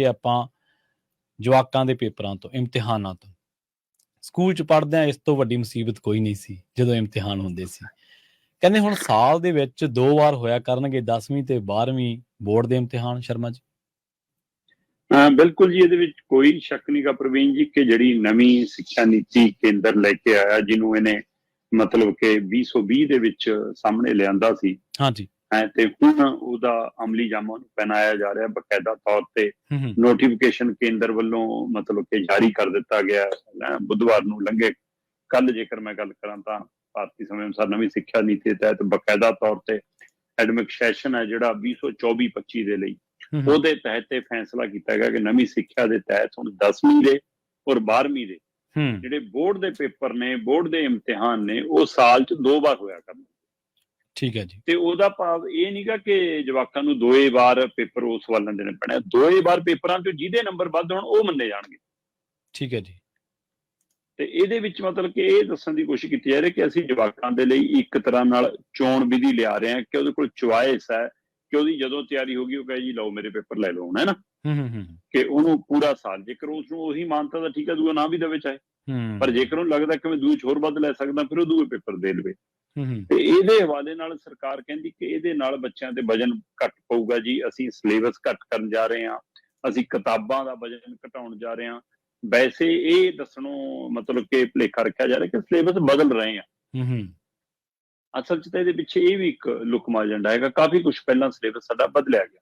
ਆਪਾਂ ਜਵਾਕਾਂ ਦੇ ਪੇਪਰਾਂ ਤੋਂ, ਇਮਤਿਹਾਨਾਂ ਤੋਂ। ਸਕੂਲ 'ਚ ਪੜ੍ਹਦਿਆਂ ਇਸ ਤੋਂ ਵੱਡੀ ਮੁਸੀਬਤ ਕੋਈ ਨਹੀਂ ਸੀ ਜਦੋਂ ਇਮਤਿਹਾਨ ਹੁੰਦੇ ਸੀ। ਕਹਿੰਦੇ ਹੁਣ ਸਾਲ ਦੇ ਵਿੱਚ 2 ਵਾਰ ਹੋਇਆ ਕਰਨਗੇ 10ਵੀਂ ਤੇ 12ਵੀਂ ਬੋਰਡ ਦੇ ਇਮਤਿਹਾਨ। ਸ਼ਰਮਾ ਜੀ। ਬਿਲਕੁਲ ਜੀ, ਇਹਦੇ ਵਿੱਚ ਕੋਈ ਸ਼ੱਕ ਨਹੀਂ ਗਾ ਪ੍ਰਵੀਨ ਜੀ ਕਿ ਜਿਹੜੀ ਨਵੀਂ ਸਿੱਖਿਆ ਨੀਤੀ ਕੇਂਦਰ ਲੈ ਕੇ ਆਇਆ, ਜਿਹਨੂੰ ਇਹਨੇ ਮਤਲਬ ਕਿ 2020 ਦੇ ਵਿੱਚ ਸਾਹਮਣੇ ਲਿਆਂਦਾ ਸੀ, ਹਾਂਜੀ, ਤੇ ਹੁਣ ਉਹਦਾ ਅਮਲੀ ਜਾਮਾ ਨੂੰ ਪਹਿਨਾਇਆ ਜਾ ਰਿਹਾ। ਬਕਾਇਦਾ ਤੌਰ ਤੇ ਨੋਟੀਫਿਕੇਸ਼ਨ ਕੇਂਦਰ ਵੱਲੋਂ ਮਤਲਬ ਕਿ ਜਾਰੀ ਕਰ ਦਿੱਤਾ ਗਿਆ ਬੁੱਧਵਾਰ ਨੂੰ ਲੰਘੇ ਕੱਲ। ਜੇਕਰ ਮੈਂ ਗੱਲ ਕਰਾਂ ਤਾਂ ਭਾਰਤੀ ਸਮੇਂ ਅਨੁਸਾਰ ਨਵੀਂ ਸਿੱਖਿਆ ਨੀਤੀ ਦੇ ਤਹਿਤ ਬਕਾਇਦਾ ਤੌਰ ਤੇ ਐਕੈਡਮਿਕ ਸੈਸ਼ਨ ਹੈ ਜਿਹੜਾ 2024-25 ਦੇ ਲਈ, ਉਹਦੇ ਤਹਿਤ ਇਹ ਫੈਸਲਾ ਕੀਤਾ ਗਿਆ ਕਿ ਨਵੀਂ ਸਿੱਖਿਆ ਦੇ ਤਹਿਤ ਹੁਣ 10ਵੀਂ ਦੇ ਔਰ 12ਵੀਂ ਦੇ ਜਿਹੜੇ ਬੋਰਡ ਦੇ ਪੇਪਰ ਨੇ, ਬੋਰਡ ਦੇ ਇਮਤਿਹਾਨ ਨੇ, ਉਹ ਸਾਲ 'ਚ 2 ਵਾਰ ਹੋਇਆ ਕਰਨਗੇ। ਠੀਕ ਹੈ ਜੀ। ਤੇ ਉਹਦਾ ਭਾਵ ਇਹ ਨਹੀਂਗਾ ਕਿ ਜਵਾਕਾਂ ਨੂੰ 2 ਵਾਰ ਪੇਪਰ ਉਸ ਵੱਲ ਦੇਣੇ ਪੈਣੇ। 2 ਵਾਰ ਪੇਪਰਾਂ 'ਚੋਂ ਜਿਹਦੇ ਨੰਬਰ ਵੱਧ ਹੋਣ ਉਹ ਮੰਨੇ ਜਾਣਗੇ। ਠੀਕ ਹੈ ਜੀ। ਤੇ ਇਹਦੇ ਵਿੱਚ ਮਤਲਬ ਕਿ ਇਹ ਦੱਸਣ ਦੀ ਕੋਸ਼ਿਸ਼ ਕੀਤੀ ਜਾ ਰਹੀ ਕਿ ਅਸੀਂ ਜਵਾਕਾਂ ਦੇ ਲਈ ਇੱਕ ਤਰ੍ਹਾਂ ਨਾਲ ਚੋਣ ਵਿਧੀ ਲਿਆ ਰਹੇ ਹਾਂ ਕਿ ਉਹਦੇ ਕੋਲ ਚੁਆਇਸ ਹੈ ਕਿ ਉਹਦੀ ਜਦੋਂ ਤਿਆਰੀ ਹੋ ਗਈ ਉਹ ਕਹੇ ਜੀ ਲਓ ਮੇਰੇ ਪੇਪਰ ਲੈ ਲਓ ਹੁਣ, ਹੈ ਨਾ, ਕਿ ਉਹਨੂੰ ਪੂਰਾ ਸਾਲ, ਜੇਕਰ ਉਸਨੂੰ ਉਹੀ ਮਾਨਤਾ ਦਾ ਠੀਕ ਹੈ ਦੂਆ ਨਾ ਵੀ ਦੇਵੇ ਚਾਹੇ, ਪਰ ਜੇਕਰ ਉਹਨੂੰ ਲੱਗਦਾ ਕਿ ਮੈਂ ਦੂਏ 'ਚ ਹੋਰ ਵੱਧ ਲੈ ਸਕਦਾ ਫਿਰ ਉਹ ਦੂਏ ਪੇਪਰ ਦੇ ਲਵੇ। ਤੇ ਇਹਦੇ ਹਵਾਲੇ ਨਾਲ ਸਰਕਾਰ ਕਹਿੰਦੀ ਕਿ ਇਹਦੇ ਨਾਲ ਬੱਚਿਆਂ ਤੇ ਵਜਨ ਘੱਟ ਪਊਗਾ ਜੀ, ਅਸੀਂ ਸਿਲੇਬਸ ਘੱਟ ਕਰਨ ਜਾ ਰਹੇ ਹਾਂ, ਅਸੀਂ ਕਿਤਾਬਾਂ ਦਾ ਵਜਨ ਘਟਾਉਣ ਜਾ ਰਹੇ ਹਾਂ। ਵੈਸੇ ਇਹ ਦੱਸਣੋਂ ਮਤਲਬ ਕਿ ਭੁਲੇਖਾ ਰੱਖਿਆ ਜਾ ਰਿਹਾ ਕਿ ਸਿਲੇਬਸ ਬਦਲ ਰਹੇ ਆ। ਅਸਲ 'ਚ ਤਾਂ ਇਹਦੇ ਪਿੱਛੇ ਇਹ ਵੀ ਇੱਕ ਲੁਕਮਾ ਏਜੰਡਾ ਹੈਗਾ, ਕਾਫੀ ਕੁਛ ਪਹਿਲਾਂ ਸਿਲੇਬਸ ਸਾਡਾ ਬਦਲਿਆ ਗਿਆ।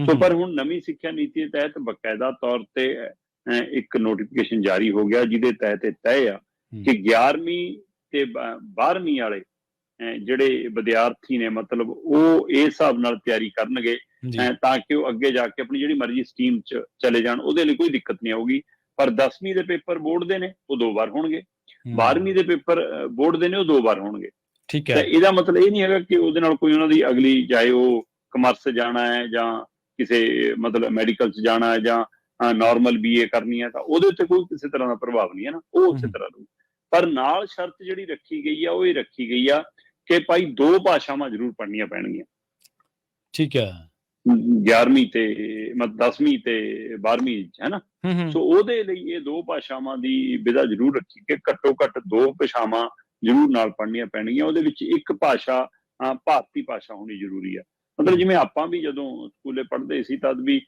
ਸੋ ਪਰ ਹੁਣ ਨਵੀਂ ਸਿੱਖਿਆ ਨੀਤੀ ਦੇ ਤਹਿਤ ਬਕਾਇਦਾ ਤੌਰ ਤੇ ਇੱਕ ਨੋਟੀਫਿਕੇਸ਼ਨ ਜਾਰੀ ਹੋ ਗਿਆ ਜਿਹਦੇ ਤਹਿਤ ਇਹ ਤੈਅ ਆ ਕਿ 11ਵੀਂ ਤੇ 12ਵੀਂ ਵਾਲੇ ਜਿਹੜੇ ਵਿਦਿਆਰਥੀ ਨੇ ਮਤਲਬ ਉਹ ਇਸ ਹਿਸਾਬ ਨਾਲ ਤਿਆਰੀ ਕਰਨਗੇ ਤਾਂ ਕਿ ਉਹ ਅੱਗੇ ਜਾ ਕੇ ਆਪਣੀ ਜਿਹੜੀ ਮਰਜ਼ੀ ਸਟਰੀਮ 'ਚ ਚਲੇ ਜਾਣ, ਉਹਦੇ ਲਈ ਕੋਈ ਦਿੱਕਤ ਨਹੀਂ ਆਊਗੀ। ਪਰ 10ਵੀਂ ਦੇ ਪੇਪਰ ਬੋਰਡ ਦੇ ਨੇ ਉਹ 2 ਵਾਰ ਹੋਣਗੇ, 12ਵੀਂ ਦੇ ਪੇਪਰ ਬੋਰਡ ਦੇ ਨੇ ਉਹ 2 ਵਾਰ ਹੋਣਗੇ। ਠੀਕ ਹੈ। ਇਹਦਾ ਮਤਲਬ ਇਹ ਨਹੀਂ ਹੈਗਾ ਕਿ ਉਹਦੇ ਨਾਲ ਕੋਈ ਉਹਨਾਂ ਦੀ ਅਗਲੀ, ਚਾਹੇ ਉਹ ਕਮਰਸ ਜਾਣਾ ਹੈ ਜਾਂ ਕਿਸੇ ਮਤਲਬ ਮੈਡੀਕਲ 'ਚ ਜਾਣਾ ਹੈ ਜਾਂ ਨਾਰਮਲ BA ਕਰਨੀ ਹੈ, ਤਾਂ ਉਹਦੇ ਉੱਤੇ ਕੋਈ ਕਿਸੇ ਤਰ੍ਹਾਂ ਦਾ ਪ੍ਰਭਾਵ ਨਹੀਂ ਹੈ ਨਾ, ਉਹ ਉਸੇ ਤਰ੍ਹਾਂ ਰਹੂ। ਪਰ ਨਾਲ ਸ਼ਰਤ ਜਿਹੜੀ ਰੱਖੀ ਗਈ ਆ ਉਹ ਇਹ ਰੱਖੀ ਗਈ ਆ ਕਿ ਭਾਈ 2 ਭਾਸ਼ਾਵਾਂ ਜ਼ਰੂਰ ਪੜ੍ਹਨੀਆਂ ਪੈਣਗੀਆਂ। ਠੀਕ ਹੈ। 11ਵੀਂ ਤੇ ਮਤਲਬ 10ਵੀਂ ਤੇ 12ਵੀਂ, ਹੈ ਨਾ। ਸੋ ਉਹਦੇ ਲਈ ਇਹ 2 ਭਾਸ਼ਾਵਾਂ ਦੀ ਵਿਧਾ ਜ਼ਰੂਰ ਰੱਖੀ ਕਿ ਘੱਟੋ ਘੱਟ 2 ਭਾਸ਼ਾਵਾਂ ਜ਼ਰੂਰ ਨਾਲ ਪੜ੍ਹਨੀਆਂ ਪੈਣਗੀਆਂ। ਉਹਦੇ ਵਿੱਚ ਇੱਕ ਭਾਸ਼ਾ ਭਾਰਤੀ ਭਾਸ਼ਾ ਹੋਣੀ ਜ਼ਰੂਰੀ ਆ। ਮਤਲਬ ਜਿਵੇਂ ਆਪਾਂ ਵੀ ਜਦੋਂ ਸਕੂਲੇ ਪੜ੍ਹਦੇ ਸੀ ਤਦ ਵੀ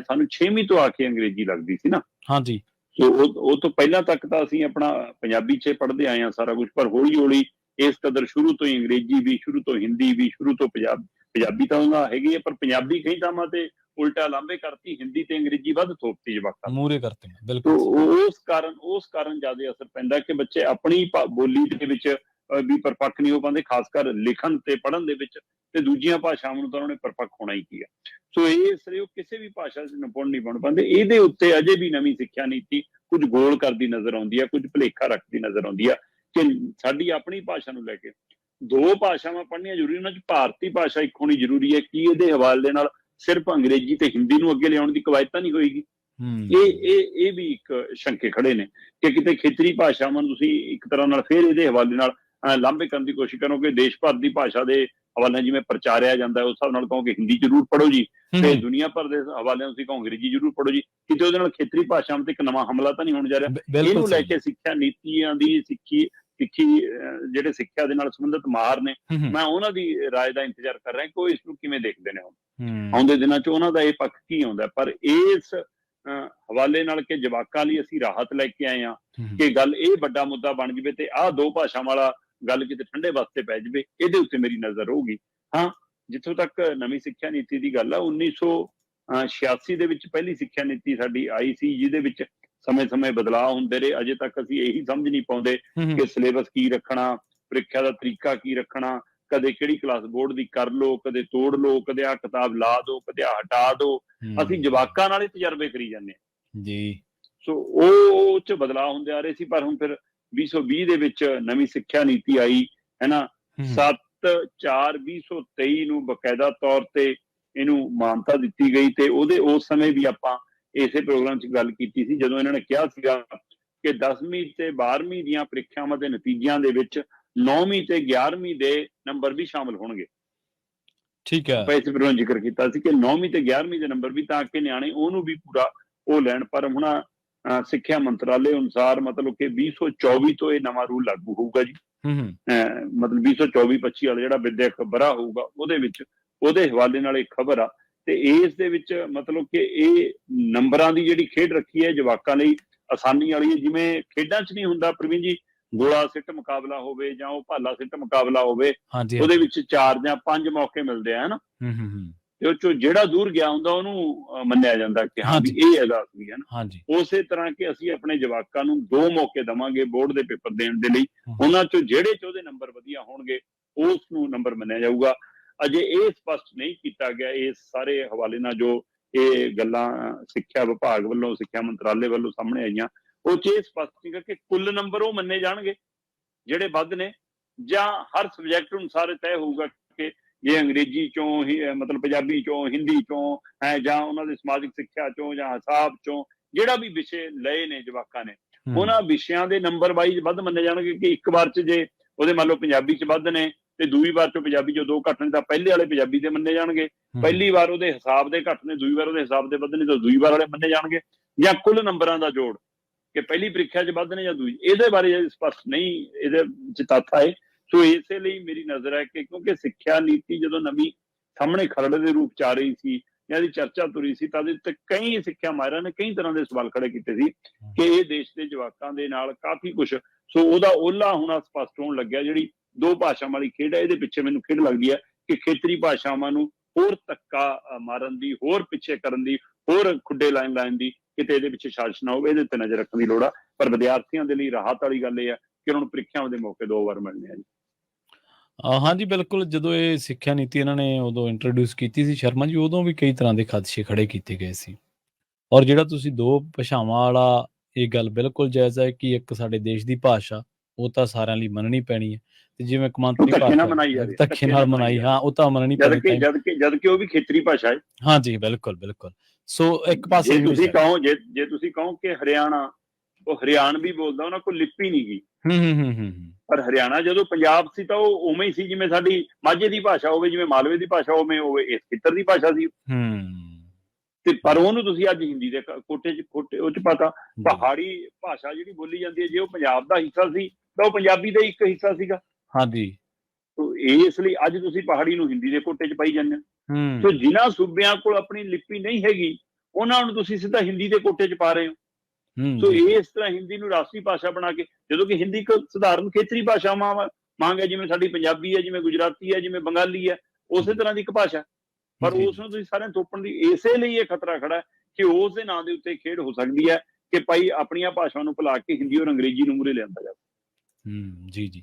ਸਾਨੂੰ 6ਵੀਂ ਤੋਂ ਆ ਕੇ ਅੰਗਰੇਜ਼ੀ ਲੱਗਦੀ ਸੀ ਨਾ। ਹਾਂਜੀ। ਸੋ ਉਹ ਤੋਂ ਪਹਿਲਾਂ ਤੱਕ ਤਾਂ ਅਸੀਂ ਆਪਣਾ ਪੰਜਾਬੀ 'ਚ ਪੜ੍ਹਦੇ ਆਏ ਹਾਂ ਸਾਰਾ ਕੁਝ, ਪਰ ਹੌਲੀ ਹੌਲੀ ਇਸ ਕਦਰ ਸ਼ੁਰੂ ਤੋਂ ਹੀ ਅੰਗਰੇਜ਼ੀ ਵੀ, ਸ਼ੁਰੂ ਤੋਂ ਹਿੰਦੀ ਵੀ, ਸ਼ੁਰੂ ਤੋਂ ਪੰਜਾਬੀ ਤਾਂ ਉਹਨਾਂ ਹੈਗੀ ਹੈ, ਪਰ ਪੰਜਾਬੀ ਕਈ ਥਾਵਾਂ ਤੇ ਉਲਟਾ ਲਾਂਭੇ ਕਰਤੀ, ਹਿੰਦੀ ਤੇ ਅੰਗਰੇਜ਼ੀ ਵੱਧ ਥੋਪਤੀ ਜਵਾਕਾਂ ਮੂਹਰੇ ਕਰਤੇ। ਬਿਲਕੁਲ। ਉਸ ਕਾਰਨ ਜ਼ਿਆਦਾ ਅਸਰ ਪੈਂਦਾ ਕਿ ਬੱਚੇ ਆਪਣੀ ਬੋਲੀ ਦੇ ਵਿੱਚ ਵੀ ਪਰਪੱਕ ਨਹੀਂ ਹੋ ਪਾਉਂਦੇ, ਖਾਸ ਕਰ ਲਿਖਣ ਤੇ ਪੜ੍ਹਨ ਦੇ ਵਿੱਚ, ਤੇ ਦੂਜੀਆਂ ਭਾਸ਼ਾਵਾਂ ਨੂੰ ਤਾਂ ਉਹਨਾਂ ਨੇ ਪਰਪੱਕ ਹੋਣਾ ਹੀ ਕੀ ਆ। ਸੋ ਇਸ ਲਈ ਉਹ ਕਿਸੇ ਵੀ ਭਾਸ਼ਾ 'ਚ ਨਿਪੁੰਨ ਨਹੀਂ ਬਣ ਪਾਉਂਦੇ। ਇਹਦੇ ਉੱਤੇ ਅਜੇ ਵੀ ਨਵੀਂ ਸਿੱਖਿਆ ਨੀਤੀ ਕੁਝ ਗੋਲ ਕਰਦੀ ਨਜ਼ਰ ਆਉਂਦੀ ਆ, ਕੁਝ ਭੁਲੇਖਾ ਰੱਖਦੀ ਨਜ਼ਰ ਆਉਂਦੀ ਆ ਕਿ ਸਾਡੀ ਆਪਣੀ ਭਾਸ਼ਾ ਨੂੰ ਲੈ ਕੇ 2 ਭਾਸ਼ਾਵਾਂ ਪੜ੍ਹਨੀਆਂ ਜ਼ਰੂਰੀ, ਉਹਨਾਂ 'ਚ ਭਾਰਤੀ ਭਾਸ਼ਾ ਇੱਕ ਹੋਣੀ ਜ਼ਰੂਰੀ ਹੈ। ਕੀ ਇਹਦੇ ਹਵਾਲੇ ਦੇ ਨਾਲ ਸਿਰਫ ਅੰਗਰੇਜ਼ੀ ਤੇ ਹਿੰਦੀ ਨੂੰ ਅੱਗੇ ਲਿਆਉਣ ਦੀ ਕਵਾਇਦ ਤਾਂ ਨਹੀਂ ਹੋਏਗੀ? ਇਹ ਵੀ ਇੱਕ ਸ਼ੰਕੇ ਖੜੇ ਨੇ ਕਿ ਕਿਤੇ ਖੇਤਰੀ ਭਾਸ਼ਾਵਾਂ ਨੂੰ ਤੁਸੀਂ ਇੱਕ ਤਰ੍ਹਾਂ ਨਾਲ ਫਿਰ ਇਹਦੇ ਹਵਾਲੇ ਨਾਲ ਲਾਂਭੇ ਕਰਨ ਦੀ ਕੋਸ਼ਿਸ਼ ਕਰੋਗੇ। ਦੇਸ਼ ਭਰ ਦੀ ਭਾਸ਼ਾ ਦੇ ਹਵਾਲੇ ਜਿਵੇਂ ਪ੍ਰਚਾਰਿਆ ਜਾਂਦਾ ਉਸ ਹਿਸਾਬ ਨਾਲ ਕਹੋਗੇ ਹਿੰਦੀ ਜ਼ਰੂਰ ਪੜ੍ਹੋ ਜੀ, ਤੇ ਦੁਨੀਆ ਭਰ ਦੇ ਹਵਾਲੇ ਤੁਸੀਂ ਕਹੋ ਅੰਗਰੇਜ਼ੀ ਜ਼ਰੂਰ ਪੜ੍ਹੋ ਜੀ। ਕਿਤੇ ਉਹਦੇ ਨਾਲ ਖੇਤਰੀ ਭਾਸ਼ਾਵਾਂ ਤੇ ਇੱਕ ਨਵਾਂ ਹਮਲਾ ਤਾਂ ਨਹੀਂ ਹੋਣ ਜਾ ਰਿਹਾ? ਇਹਨੂੰ ਲੈ ਕੇ ਸਿੱਖਿਆ ਨੀਤੀਆਂ ਦੀ ਸਿੱਖੀ ਜਿਹੜੇ ਸਿੱਖਿਆ ਦੇ ਨਾਲ ਸੰਬੰਧਿਤ ਮਾਹਰ ਨੇ, ਮੈਂ ਉਹਨਾਂ ਦੀ ਰਾਏ ਦਾ ਇੰਤਜ਼ਾਰ ਕਰ ਰਿਹਾ ਕਿ ਉਹ ਇਸ ਨੂੰ ਕਿਵੇਂ ਦੇਖਦੇ ਨੇ। ਹੁਣ ਆਉਂਦੇ ਦਿਨਾਂ 'ਚ ਉਹਨਾਂ ਦਾ ਇਹ ਪੱਖ ਕੀ ਆਉਂਦਾ। ਪਰ ਇਸ ਹਵਾਲੇ ਨਾਲ ਕਿ ਜਵਾਕਾਂ ਲਈ ਅਸੀਂ ਰਾਹਤ ਲੈ ਕੇ ਆਏ ਹਾਂ ਕਿ ਗੱਲ ਇਹ ਵੱਡਾ ਮੁੱਦਾ ਬਣ ਜਾਵੇ ਤੇ ਆਹ 2 ਭਾਸ਼ਾਵਾਂ ਵਾਲਾ ਗੱਲ ਕਿਤੇ ਠੰਡੇ ਵਾਸਤੇ ਪੈ ਜਾਵੇ, ਇਹਦੇ ਉੱਤੇ ਮੇਰੀ ਨਜ਼ਰ ਰਹੂਗੀ। ਹਾਂ, ਜਿੱਥੋਂ ਤੱਕ ਨਵੀਂ ਸਿੱਖਿਆ ਨੀਤੀ ਦੀ ਗੱਲ ਆ, 1986 ਦੇ ਵਿੱਚ ਪਹਿਲੀ ਸਿੱਖਿਆ ਨੀਤੀ ਸਾਡੀ ਆਈ ਸੀ, ਜਿਹਦੇ ਵਿੱਚ ਸਮੇਂ-ਸਮੇਂ ਬਦਲਾਅ ਹੁੰਦੇ ਰਹੇ। ਅਜੇ ਤੱਕ ਅਸੀਂ ਇਹੀ ਸਮਝ ਨਹੀਂ ਪਾਉਂਦੇ ਕਿ ਸਿਲੇਬਸ ਕੀ ਰੱਖਣਾ, ਪ੍ਰੀਖਿਆ ਦਾ ਤਰੀਕਾ ਕੀ ਰੱਖਣਾ, ਕਦੇ ਕਿਹੜੀ ਕਲਾਸ ਬੋਰਡ ਦੀ ਕਰ ਲਓ, ਕਦੇ ਤੋੜ ਲਓ, ਕਦੇ ਆਹ ਕਿਤਾਬ ਲਾ ਦਿਓ, ਕਦੇ ਆਹ ਹਟਾ ਦਿਓ। ਅਸੀਂ ਜਵਾਕਾਂ ਨਾਲ ਹੀ ਤਜਰਬੇ ਕਰੀ ਜਾਂਦੇ ਹਾਂ ਜੀ। ਸੋ ਉਹ 'ਚ ਬਦਲਾਅ ਹੁੰਦੇ ਆ ਰਹੇ ਸੀ। ਪਰ ਹੁਣ ਫਿਰ 2020 ਦੇ ਵਿੱਚ ਨਵੀਂ ਸਿੱਖਿਆ ਨੀਤੀ ਆਈ, ਹੈ ਨਾ। 7/4/2023 ਨੂੰ ਬਕਾਇਦਾ ਤੌਰ ਤੇ ਇਹਨੂੰ ਮਾਨਤਾ ਦਿੱਤੀ ਗਈ ਤੇ ਉਸ ਸਮੇਂ ਵੀ ਆਪਾਂ ਇਸੇ ਪ੍ਰੋਗਰਾਮ 'ਚ ਗੱਲ ਕੀਤੀ ਸੀ ਜਦੋਂ ਇਹਨਾਂ ਨੇ ਕਿਹਾ ਸੀਗਾ ਕਿ 10ਵੀਂ ਤੇ 12ਵੀਂ ਦੀਆਂ ਪ੍ਰੀਖਿਆਵਾਂ ਦੇ ਨਤੀਜਿਆਂ ਦੇ ਵਿੱਚ 9ਵੀਂ ਤੇ 11ਵੀਂ ਦੇ ਨੰਬਰ ਵੀ ਸ਼ਾਮਲ ਹੋਣਗੇ। ਠੀਕ ਹੈ। ਆਪਾਂ ਇਸ ਪ੍ਰੋਗਰਾਮ ਜ਼ਿਕਰ ਕੀਤਾ ਸੀ ਕਿ 9ਵੀਂ ਤੇ 11ਵੀਂ ਦੇ ਨੰਬਰ ਵੀ, ਤਾਂ ਕਿ ਨਿਆਣੇ ਉਹਨੂੰ ਵੀ ਪੂਰਾ ਉਹ ਲੈਣ। ਪਰ ਹੁਣ ਸਿੱਖਿਆ ਮੰਤਰਾਲੇ ਅਨੁਸਾਰ ਮਤਲਬ ਕਿ 2024 ਤੋਂ ਇਹ ਨਵਾਂ ਰੂਲ ਲਾਗੂ ਹੋਊਗਾ ਜੀ। ਮਤਲਬ 2024-25 ਵਾਲਾ ਜਿਹੜਾ ਵਿਦਿਅਕ ਵਰ੍ਹਾ ਹੋਊਗਾ ਉਹਦੇ ਵਿੱਚ ਉਹਦੇ ਹਵਾਲੇ ਨਾਲ ਇਹ ਖਬਰ ਆ। ਤੇ ਇਸ ਦੇ ਵਿੱਚ ਮਤਲਬ ਕਿ ਇਹ ਨੰਬਰਾਂ ਦੀ ਜਿਹੜੀ ਖੇਡ ਰੱਖੀ ਹੈ ਜਵਾਕਾਂ ਲਈ ਆਸਾਨੀ ਵਾਲੀ ਹੈ। ਜਿਵੇਂ ਖੇਡਾਂ 'ਚ ਨਹੀਂ ਹੁੰਦਾ ਪ੍ਰਵੀਨ ਜੀ, ਗੋਲਾ ਸਿੱਟ ਮੁਕਾਬਲਾ ਹੋਵੇ ਜਾਂ ਉਹ ਭਾਲਾ ਸਿੱਟ ਮੁਕਾਬਲਾ ਹੋਵੇ, ਉਹਦੇ ਵਿੱਚ 4 ਜਾਂ 5 ਮੌਕੇ ਮਿਲਦੇ ਆ, ਹਨਾ। ਤੇ ਉਹ ਚੋਂ ਜਿਹੜਾ ਦੂਰ ਗਿਆ ਹੁੰਦਾ ਉਹਨੂੰ ਮੰਨਿਆ ਜਾਂਦਾ ਕਿ ਹਾਂ ਵੀ ਇਹ ਹੈਗਾ ਅਸਲੀ, ਹਨਾ। ਉਸੇ ਤਰ੍ਹਾਂ ਕਿ ਅਸੀਂ ਆਪਣੇ ਜਵਾਕਾਂ ਨੂੰ 2 ਮੌਕੇ ਦੇਵਾਂਗੇ ਬੋਰਡ ਦੇ ਪੇਪਰ ਦੇਣ ਦੇ ਲਈ। ਉਹਨਾਂ ਚੋਂ ਜਿਹੜੇ 'ਚ ਉਹਦੇ ਨੰਬਰ ਵਧੀਆ ਹੋਣਗੇ ਉਸ ਨੂੰ ਨੰਬਰ ਮੰਨਿਆ ਜਾਊਗਾ। ਅਜੇ ਇਹ ਸਪਸ਼ਟ ਨਹੀਂ ਕੀਤਾ ਗਿਆ ਇਸ ਸਾਰੇ ਹਵਾਲੇ ਨਾਲ ਜੋ ਇਹ ਗੱਲਾਂ ਸਿੱਖਿਆ ਵਿਭਾਗ ਵੱਲੋਂ, ਸਿੱਖਿਆ ਮੰਤਰਾਲੇ ਵੱਲੋਂ ਸਾਹਮਣੇ ਆਈਆਂ, ਉਹ 'ਚ ਇਹ ਸਪਸ਼ਟ ਨਹੀਂ ਕਿ ਕੁੱਲ ਨੰਬਰ ਉਹ ਮੰਨੇ ਜਾਣਗੇ ਜਿਹੜੇ ਵੱਧ ਨੇ, ਜਾਂ ਹਰ ਸਬਜੈਕਟ ਅਨੁਸਾਰ ਤੈਅ ਹੋਊਗਾ ਕਿ ਜੇ ਅੰਗਰੇਜ਼ੀ ਚੋਂ ਹੀ ਮਤਲਬ ਪੰਜਾਬੀ ਚੋਂ, ਹਿੰਦੀ ਚੋਂ ਹੈ, ਜਾਂ ਉਹਨਾਂ ਦੇ ਸਮਾਜਿਕ ਸਿੱਖਿਆ ਚੋਂ, ਜਾਂ ਹਿਸਾਬ ਚੋਂ, ਜਿਹੜਾ ਵੀ ਵਿਸ਼ੇ ਲਏ ਨੇ ਜਵਾਕਾਂ ਨੇ ਉਹਨਾਂ ਵਿਸ਼ਿਆਂ ਦੇ ਨੰਬਰ ਵਾਈਜ਼ ਵੱਧ ਮੰਨੇ ਜਾਣਗੇ। ਕਿ ਇੱਕ ਵਾਰ 'ਚ ਜੇ ਉਹਦੇ ਮੰਨ ਲਓ ਪੰਜਾਬੀ 'ਚ ਵੱਧ ਨੇ ਤੇ ਦੂਜੀ ਵਾਰ 'ਚੋਂ ਪੰਜਾਬੀ 'ਚੋਂ 2 ਘੱਟ ਨੇ ਤਾਂ ਪਹਿਲੇ ਵਾਲੇ ਪੰਜਾਬੀ ਦੇ ਮੰਨੇ ਜਾਣਗੇ। ਪਹਿਲੀ ਵਾਰ ਉਹਦੇ ਹਿਸਾਬ ਦੇ ਘੱਟ ਨੇ, ਦੂਜੀ ਵਾਰ ਉਹਦੇ ਹਿਸਾਬ ਦੇ ਵੱਧ ਨੇ ਤਾਂ ਦੂਜੀ ਵਾਰ ਵਾਲੇ ਮੰਨੇ ਜਾਣਗੇ। ਜਾਂ ਕੁੱਲ ਨੰਬਰਾਂ ਦਾ ਜੋੜ ਕਿ ਪਹਿਲੀ ਪ੍ਰੀਖਿਆ 'ਚ ਵੱਧ ਨੇ ਜਾਂ ਦੂਜੀ, ਇਹਦੇ ਬਾਰੇ ਸਪਸ਼ਟ ਨਹੀਂ ਇਹਦੇ 'ਚ ਤੱਥ ਆਏ। ਸੋ ਇਸੇ ਲਈ ਮੇਰੀ ਨਜ਼ਰ ਹੈ ਕਿ ਕਿਉਂਕਿ ਸਿੱਖਿਆ ਨੀਤੀ ਜਦੋਂ ਨਵੀਂ ਸਾਹਮਣੇ ਖਰੜੇ ਦੇ ਰੂਪ 'ਚ ਆ ਰਹੀ ਸੀ ਜਾਂ ਇਹਦੀ ਚਰਚਾ ਤੁਰੀ ਸੀ ਤਾਂ ਇਹਦੇ ਉੱਤੇ ਕਈ ਸਿੱਖਿਆ ਮਾਹਿਰਾਂ ਨੇ ਕਈ ਤਰ੍ਹਾਂ ਦੇ ਸਵਾਲ ਖੜੇ ਕੀਤੇ ਸੀ ਕਿ ਇਹ ਦੇਸ਼ ਦੇ ਜਵਾਕਾਂ ਦੇ ਨਾਲ ਕਾਫੀ ਕੁਛ, ਸੋ ਉਹਦਾ ਓਲਾ ਹੋਣਾ ਸਪਸ਼ਟ ਹੋਣ ਲੱਗਿਆ। ਜਿਹੜੀ 2 ਭਾਸ਼ਾਵਾਂ ਵਾਲੀ ਖੇਡ ਹੈ, ਇਹਦੇ ਪਿੱਛੇ ਮੈਨੂੰ ਖੇਡ ਲੱਗਦੀ ਹੈ ਕਿ ਖੇਤਰੀ ਭਾਸ਼ਾਵਾਂ ਨੂੰ ਹੋਰ ਧੱਕਾ ਮਾਰਨ ਦੀ, ਹੋਰ ਪਿੱਛੇ ਕਰਨ ਦੀ, ਹੋਰ ਖੁੱਡੇ ਲਾਈਨ ਦੀ ਕਿਤੇ ਇਹਦੇ ਪਿੱਛੇ ਸਾਜ਼ਿਸ਼ ਨਾ ਹੋਵੇ, ਇਹਦੇ ਉੱਤੇ ਨਜ਼ਰ ਰੱਖਣ ਦੀ ਲੋੜ ਆ। ਪਰ ਵਿਦਿਆਰਥੀਆਂ ਦੇ ਲਈ ਰਾਹਤ ਵਾਲੀ ਗੱਲ ਇਹ ਹੈ ਕਿ ਉਹਨਾਂ ਨੂੰ ਪ੍ਰੀਖਿਆਵਾਂ ਦੇ ਮੌਕੇ 2 ਵਾਰ ਮਿਲਣੇ ਆ ਜੀ। ਹਾਂਜੀ, ਬਿਲਕੁਲ। ਜਦੋਂ ਇਹ ਸਿੱਖਿਆ ਨੀਤੀ ਇਹਨਾਂ ਨੇ ਉਦੋਂ ਇੰਟਰੋਡਿਊਸ ਕੀਤੀ ਸੀ ਸ਼ਰਮਾ ਜੀ, ਉਦੋਂ ਵੀ ਕਈ ਤਰ੍ਹਾਂ ਦੇ ਖਦਸ਼ੇ ਖੜੇ ਕੀਤੇ ਗਏ ਸੀ। ਔਰ ਜਿਹੜਾ ਤੁਸੀਂ 2 ਭਾਸ਼ਾਵਾਂ ਵਾਲਾ, ਇਹ ਗੱਲ ਬਿਲਕੁਲ ਜਾਇਜ਼ ਹੈ ਕਿ ਇੱਕ ਸਾਡੇ ਦੇਸ਼ ਦੀ ਭਾਸ਼ਾ ਉਹ ਤਾਂ ਸਾਰਿਆਂ ਲਈ ਮੰਨਣੀ ਪੈਣੀ ਹੈ, ਤੇ ਜਿਵੇਂ ਕੌਮਾਂਤਰੀ ਧੱਕੇ ਨਾਲ ਭਾਸ਼ਾ ਧੱਕੇ ਨਾਲ ਮਨਾਈ, ਹਾਂ ਉਹ ਤਾਂ ਮੰਨਣੀ ਪੈਣੀ। ਜਦ ਕਿ ਉਹ ਵੀ ਖੇਤਰੀ ਭਾਸ਼ਾ ਹੈ। ਹਾਂਜੀ, ਬਿਲਕੁਲ। ਸੋ ਇੱਕ ਪਾਸੇ ਜੇ ਤੁਸੀਂ ਕਹੋ ਕਿ ਹਰਿਆਣਾ, ਉਹ ਹਰਿਆਣਵੀ ਬੋਲਦਾ, ਉਹਨਾਂ ਕੋਲ ਲਿਪੀ ਨਹੀਂ ਗਈ। ਪਰ ਹਰਿਆਣਾ ਜਦੋਂ ਪੰਜਾਬ ਸੀ ਤਾਂ ਉਹ ਉਵੇਂ ਹੀ ਸੀ ਜਿਵੇਂ ਸਾਡੀ ਮਾਝੇ ਦੀ ਭਾਸ਼ਾ ਹੋਵੇ, ਜਿਵੇਂ ਮਾਲਵੇ ਦੀ ਭਾਸ਼ਾ ਹੋਵੇ ਇਸ ਖੇਤਰ ਦੀ ਭਾਸ਼ਾ ਸੀ। ਤੇ ਪਰ ਉਹਨੂੰ ਤੁਸੀਂ ਅੱਜ ਹਿੰਦੀ ਦੇ ਕੋਟੇ 'ਚ ਉਹ 'ਚ ਪਤਾ। ਪਹਾੜੀ ਭਾਸ਼ਾ ਜਿਹੜੀ ਬੋਲੀ ਜਾਂਦੀ ਹੈ, ਜੇ ਉਹ ਪੰਜਾਬ ਦਾ ਹਿੱਸਾ ਸੀ ਤਾਂ ਉਹ ਪੰਜਾਬੀ ਦਾ ਇੱਕ ਹਿੱਸਾ ਸੀਗਾ। ਹਾਂਜੀ। ਇਸ ਲਈ ਅੱਜ ਤੁਸੀਂ ਪਹਾੜੀ ਨੂੰ ਹਿੰਦੀ ਦੇ ਕੋਟੇ 'ਚ ਪਾਈ ਜਾਂਦੇ ਹੋ। ਸੋ ਜਿਨ੍ਹਾਂ ਸੂਬਿਆਂ ਕੋਲ ਆਪਣੀ ਲਿਪੀ ਨਹੀਂ ਹੈਗੀ ਉਹਨਾਂ ਨੂੰ ਤੁਸੀਂ ਸਿੱਧਾ ਹਿੰਦੀ ਦੇ ਕੋਟੇ 'ਚ ਪਾ ਰਹੇ ਹੋ। ਸੋ ਇਸ ਤਰ੍ਹਾਂ ਹਿੰਦੀ ਨੂੰ ਰਾਸ਼ਟਰੀ ਭਾਸ਼ਾ ਬਣਾ ਕੇ, ਜਦੋਂ ਕਿ ਹਿੰਦੀ ਇੱਕ ਸਧਾਰਨ ਖੇਤਰੀ ਭਾਸ਼ਾਵਾਂ ਮੰਗ ਹੈ, ਜਿਵੇਂ ਸਾਡੀ ਪੰਜਾਬੀ ਹੈ, ਜਿਵੇਂ ਗੁਜਰਾਤੀ ਹੈ, ਜਿਵੇਂ ਬੰਗਾਲੀ ਹੈ, ਉਸੇ ਤਰ੍ਹਾਂ ਦੀ ਇੱਕ ਭਾਸ਼ਾ, ਪਰ ਉਸ ਨੂੰ ਤੁਸੀਂ ਸਾਰਿਆਂ ਥੋਪਣ ਦੀ, ਇਸੇ ਲਈ ਇਹ ਖਤਰਾ ਖੜਾ ਕਿ ਉਸ ਦੇ ਨਾਂ ਦੇ ਉੱਤੇ ਖੇਡ ਹੋ ਸਕਦੀ ਹੈ ਕਿ ਭਾਈ ਆਪਣੀਆਂ ਭਾਸ਼ਾਵਾਂ ਨੂੰ ਭੁਲਾ ਕੇ ਹਿੰਦੀ ਔਰ ਅੰਗਰੇਜ਼ੀ ਨੂੰ ਮੂਹਰੇ ਲਿਆਂਦਾ ਜਾਵੇ। ਜੀ।